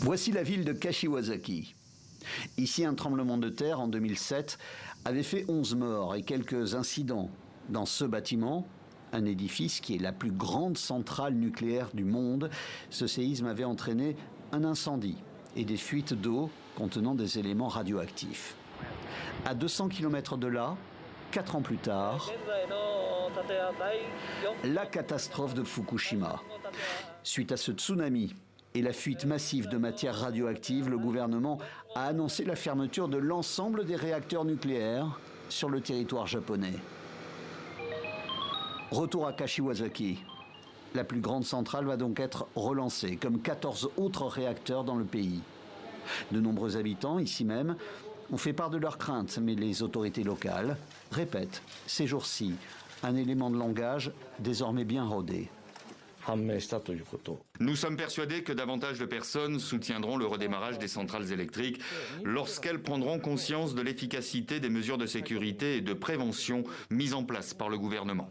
Voici la ville de Kashiwazaki. Ici, un tremblement de terre en 2007 avait fait 11 morts et quelques incidents. Dans ce bâtiment, un édifice qui est la plus grande centrale nucléaire du monde, ce séisme avait entraîné un incendie et des fuites d'eau contenant des éléments radioactifs. À 200 km de là, 4 ans plus tard, la catastrophe de Fukushima. Suite à ce tsunami et la fuite massive de matières radioactives, le gouvernement a annoncé la fermeture de l'ensemble des réacteurs nucléaires sur le territoire japonais. Retour à Kashiwazaki. La plus grande centrale va donc être relancée, comme 14 autres réacteurs dans le pays. De nombreux habitants, ici même, ont fait part de leurs craintes, mais les autorités locales répètent, ces jours-ci, un élément de langage désormais bien rodé. Nous sommes persuadés que davantage de personnes soutiendront le redémarrage des centrales électriques lorsqu'elles prendront conscience de l'efficacité des mesures de sécurité et de prévention mises en place par le gouvernement.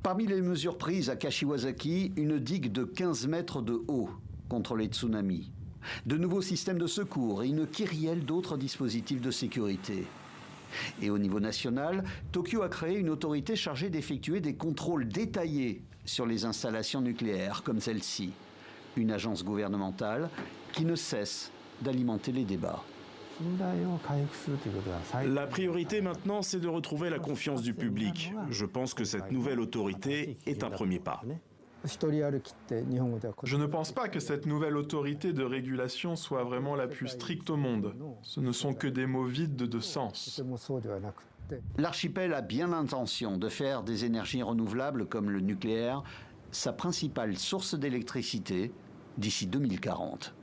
Parmi les mesures prises à Kashiwazaki, une digue de 15 mètres de haut contre les tsunamis, de nouveaux systèmes de secours et une kyrielle d'autres dispositifs de sécurité. Et au niveau national, Tokyo a créé une autorité chargée d'effectuer des contrôles détaillés sur les installations nucléaires comme celle-ci. Une agence gouvernementale qui ne cesse d'alimenter les débats. La priorité maintenant, c'est de retrouver la confiance du public. Je pense que cette nouvelle autorité est un premier pas. Je ne pense pas que cette nouvelle autorité de régulation soit vraiment la plus stricte au monde. Ce ne sont que des mots vides de sens. L'archipel a bien l'intention de faire des énergies renouvelables comme le nucléaire sa principale source d'électricité d'ici 2040.